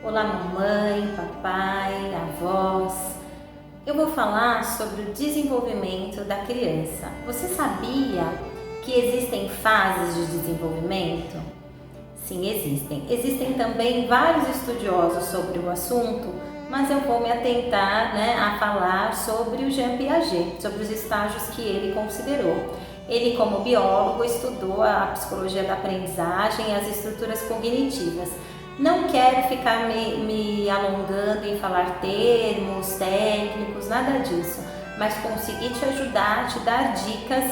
Olá, mamãe, papai, avós. Eu vou falar sobre o desenvolvimento da criança. Você sabia que existem fases de desenvolvimento? Sim, existem. Existem também vários estudiosos sobre o assunto, mas eu vou me atentar, a falar sobre o Jean Piaget, sobre os estágios que ele considerou. Ele, como biólogo, estudou a psicologia da aprendizagem e as estruturas cognitivas. Não quero ficar me alongando em falar termos técnicos, nada disso, mas consegui te ajudar, te dar dicas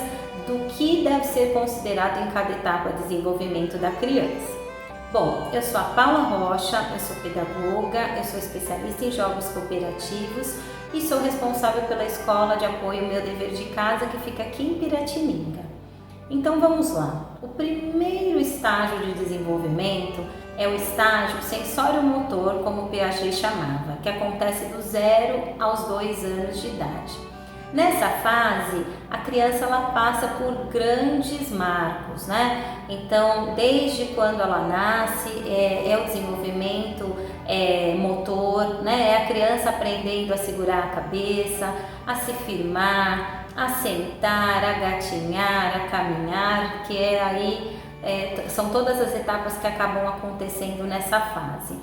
do que deve ser considerado em cada etapa de desenvolvimento da criança. Bom, eu sou a Paula Rocha, eu sou pedagoga, eu sou especialista em jogos cooperativos e sou responsável pela Escola de Apoio Meu Dever de Casa, que fica aqui em Piratininga. Então vamos lá. O primeiro estágio de desenvolvimento é o estágio sensório-motor, como Piaget chamava, que acontece do 0 aos 2 anos de idade. Nessa fase, a criança ela passa por grandes marcos, Então, desde quando ela nasce, é o desenvolvimento motor, É a criança aprendendo a segurar a cabeça, a se firmar, a sentar, a gatinhar, a caminhar, que são todas as etapas que acabam acontecendo nessa fase.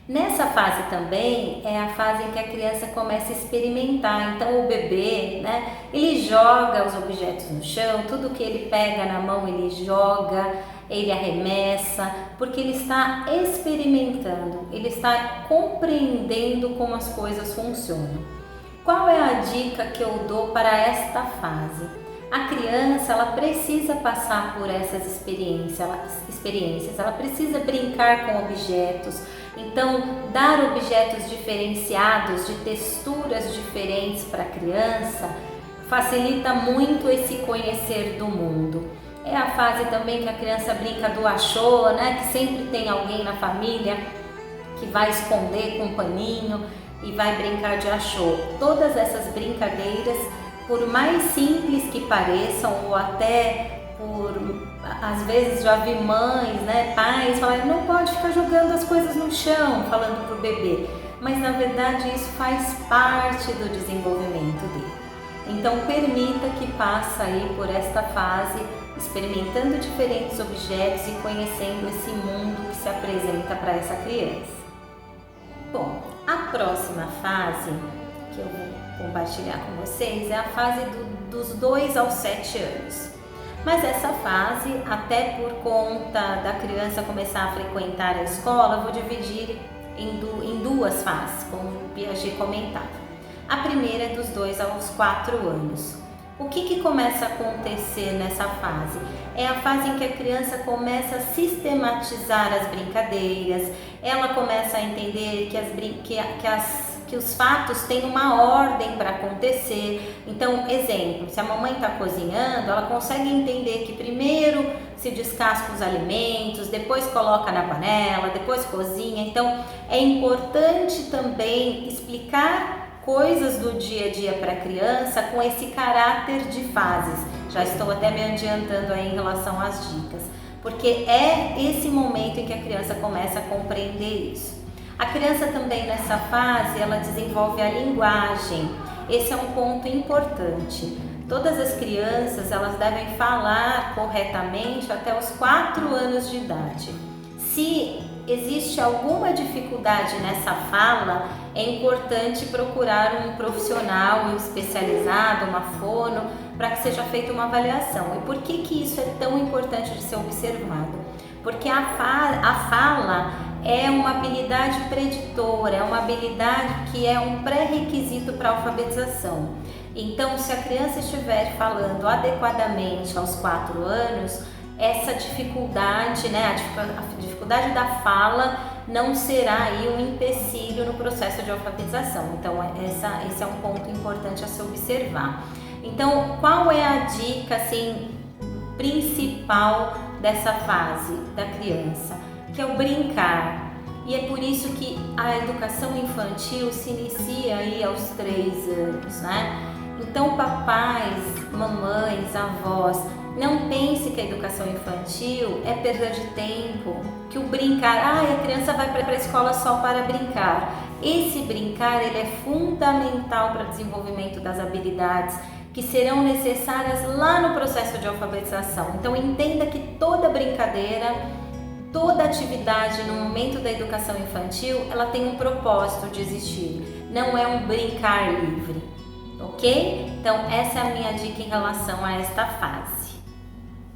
Nessa fase também é a fase em que a criança começa a experimentar. Então o bebê, ele joga os objetos no chão, tudo que ele pega na mão ele joga, ele arremessa, porque ele está experimentando, ele está compreendendo como as coisas funcionam. Qual é a dica que eu dou para esta fase? A criança ela precisa passar por essas experiências, ela precisa brincar com objetos, então dar objetos diferenciados, de texturas diferentes para a criança, facilita muito esse conhecer do mundo. É a fase também que a criança brinca do achou, que sempre tem alguém na família que vai esconder com um paninho e vai brincar de achou. Todas essas brincadeiras, por mais simples que pareçam, ou até às vezes já vi mães, pais falarem, não pode ficar jogando as coisas no chão, falando para o bebê, mas na verdade isso faz parte do desenvolvimento dele. Então permita que passe aí por esta fase, experimentando diferentes objetos e conhecendo esse mundo que se apresenta para essa criança. Bom, a próxima fase que eu vou compartilhar com vocês é a fase dos 2 aos 7 anos. Mas essa fase, até por conta da criança começar a frequentar a escola, eu vou dividir em duas fases, como o Piaget comentava. A primeira é dos 2 aos 4 anos. O que começa a acontecer nessa fase? É a fase em que a criança começa a sistematizar as brincadeiras, ela começa a entender que os fatos têm uma ordem para acontecer. Então, exemplo, se a mamãe está cozinhando, ela consegue entender que primeiro se descasca os alimentos, depois coloca na panela, depois cozinha. Então, é importante também explicar coisas do dia a dia para a criança com esse caráter de fases. Já estou até me adiantando aí em relação às dicas, porque é esse momento em que a criança começa a compreender isso. A criança também nessa fase, ela desenvolve a linguagem. Esse é um ponto importante. Todas as crianças, elas devem falar corretamente até os 4 anos de idade. Se existe alguma dificuldade nessa fala, é importante procurar um profissional especializado, uma fono, para que seja feita uma avaliação. E por que isso é tão importante de ser observado? Porque a fala é uma habilidade preditora, é uma habilidade que é um pré-requisito para a alfabetização. Então, se a criança estiver falando adequadamente aos 4 anos, essa dificuldade, a dificuldade da fala não será aí um empecilho no processo de alfabetização. Então, esse é um ponto importante a se observar. Então, qual é a dica principal dessa fase da criança? Que é o brincar. E é por isso que a educação infantil se inicia aí aos 3 anos, Então, papais, mamães, avós, não pense que a educação infantil é perda de tempo, que o brincar, a criança vai para a escola só para brincar. Esse brincar ele é fundamental para o desenvolvimento das habilidades que serão necessárias lá no processo de alfabetização. Então entenda que toda brincadeira, toda atividade no momento da educação infantil, ela tem um propósito de existir, não é um brincar livre, ok? Então essa é a minha dica em relação a esta fase.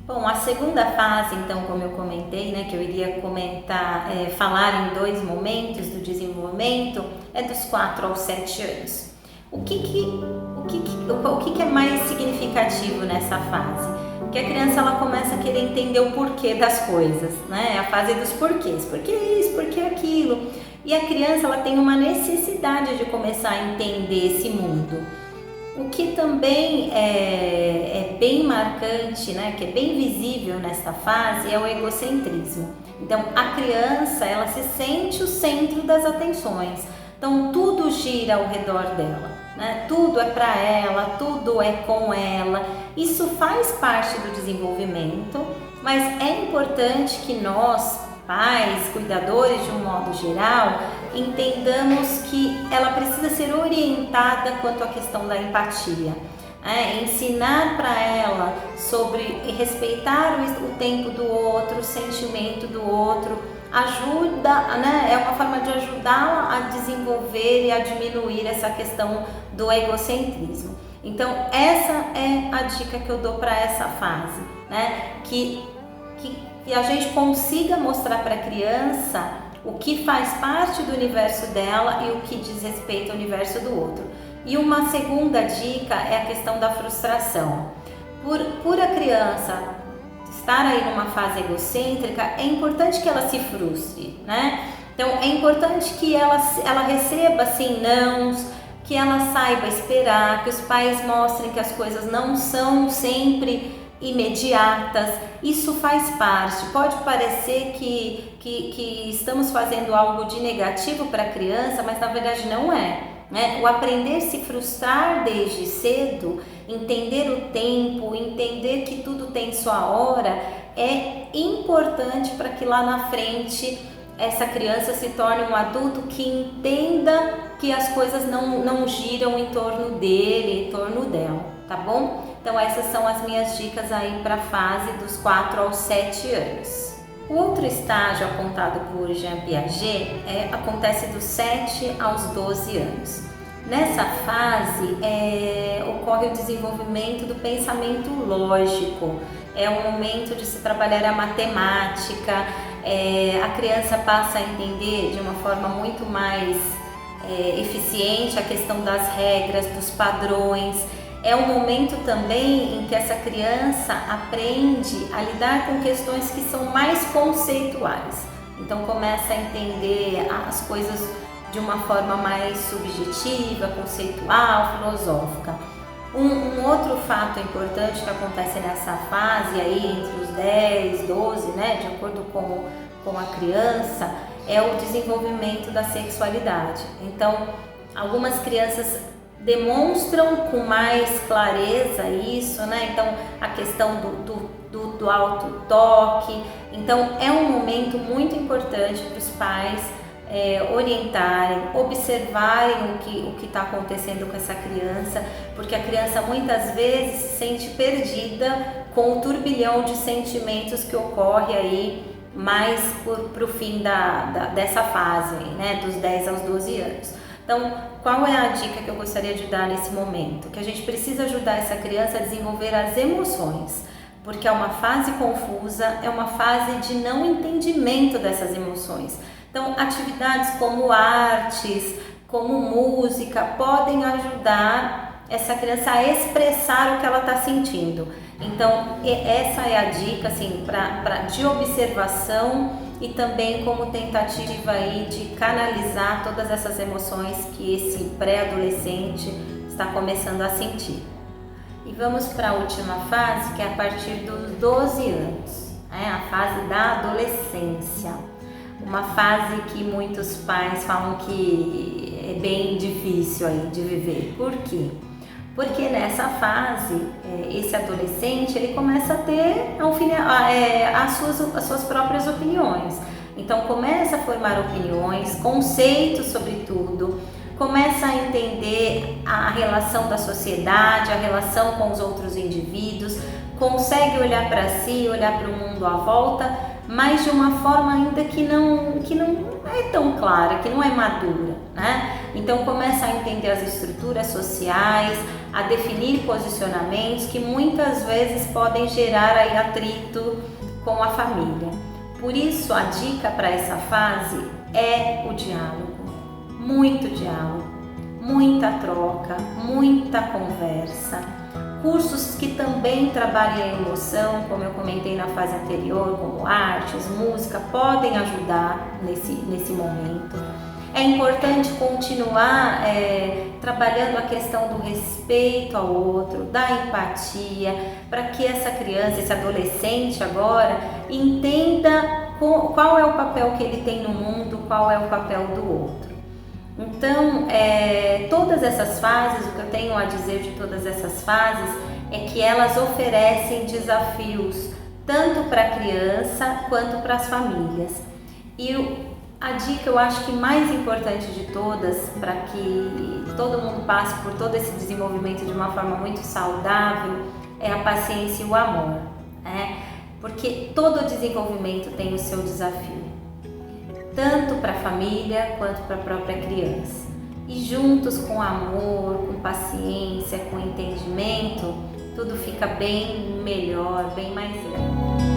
Bom, a segunda fase, então, como eu comentei, né, que eu iria comentar, falar em 2 momentos do desenvolvimento, é dos 4 aos 7 anos. O que é mais significativo nessa fase? Que a criança ela começa a querer entender o porquê das coisas, né? A fase dos porquês, por que isso, por que aquilo. E a criança ela tem uma necessidade de começar a entender esse mundo. O que também é bem marcante, né, que é bem visível nessa fase, é o egocentrismo. Então, a criança, ela se sente o centro das atenções. Então, tudo gira ao redor dela, né? Tudo é para ela, tudo é com ela. Isso faz parte do desenvolvimento, mas é importante que nós, pais, cuidadores de um modo geral, entendamos que ela precisa ser orientada quanto à questão da empatia. Ensinar para ela sobre respeitar o tempo do outro, o sentimento do outro, ajuda, né? É uma forma de ajudá-la a desenvolver e a diminuir essa questão do egocentrismo. Então essa é a dica que eu dou para essa fase, né? Que a gente consiga mostrar para a criança o que faz parte do universo dela e o que diz respeito ao universo do outro. E uma segunda dica é a questão da frustração. Por a criança estar aí numa fase egocêntrica, é importante que ela se frustre, né? Então é importante que ela receba assim nãos, que ela saiba esperar, que os pais mostrem que as coisas não são sempre imediatas. Isso faz parte. Pode parecer que estamos fazendo algo de negativo para a criança, mas na verdade não é, né? O aprender a se frustrar desde cedo, entender o tempo, entender que tudo tem sua hora, é importante para que lá na frente essa criança se torne um adulto que entenda que as coisas não giram em torno dele, em torno dela, tá bom? Então essas são as minhas dicas aí para a fase dos 4 aos 7 anos. O outro estágio apontado por Jean Piaget acontece dos 7 aos 12 anos. Nessa fase ocorre o desenvolvimento do pensamento lógico, é o momento de se trabalhar a matemática, a criança passa a entender de uma forma muito mais eficiente a questão das regras, dos padrões. É um momento também em que essa criança aprende a lidar com questões que são mais conceituais. Então começa a entender as coisas de uma forma mais subjetiva, conceitual, filosófica. Um outro fato importante que acontece nessa fase aí entre os 10, 12, né, de acordo com a criança, é o desenvolvimento da sexualidade. Então, algumas crianças demonstram com mais clareza isso, né? Então, a questão do autotoque. Então, é um momento muito importante para os pais orientarem, observarem o que está acontecendo com essa criança, porque a criança muitas vezes se sente perdida com o turbilhão de sentimentos que ocorre aí mais para o fim dessa fase, né, dos 10 aos 12 anos. Então, qual é a dica que eu gostaria de dar nesse momento? Que a gente precisa ajudar essa criança a desenvolver as emoções, porque é uma fase confusa, é uma fase de não entendimento dessas emoções. Então, atividades como artes, como música, podem ajudar essa criança a expressar o que ela está sentindo. Então, essa é a dica assim, de observação e também como tentativa aí de canalizar todas essas emoções que esse pré-adolescente está começando a sentir. E vamos para a última fase, que é a partir dos 12 anos, a fase da adolescência. Uma fase que muitos pais falam que é bem difícil aí de viver. Por quê? Porque nessa fase, esse adolescente, ele começa a ter as suas próprias opiniões. Então começa a formar opiniões, conceitos sobre tudo, começa a entender a relação da sociedade, a relação com os outros indivíduos, consegue olhar para si, olhar para o mundo à volta, mas de uma forma ainda que não é tão clara, que não é madura, né? Então começa a entender as estruturas sociais, a definir posicionamentos que muitas vezes podem gerar aí atrito com a família. Por isso a dica para essa fase é o diálogo, muito diálogo, muita troca, muita conversa, cursos que também trabalhem a emoção, como eu comentei na fase anterior, como artes, música, podem ajudar nesse momento. É importante continuar trabalhando a questão do respeito ao outro, da empatia, para que essa criança, esse adolescente agora, entenda qual é o papel que ele tem no mundo, qual é o papel do outro. Então, todas essas fases, o que eu tenho a dizer de todas essas fases é que elas oferecem desafios tanto para a criança quanto para as famílias. E a dica, eu acho que mais importante de todas, para que todo mundo passe por todo esse desenvolvimento de uma forma muito saudável, é a paciência e o amor, né? Porque todo desenvolvimento tem o seu desafio, tanto para a família quanto para a própria criança. E juntos, com amor, com paciência, com entendimento, tudo fica bem melhor, bem mais leve.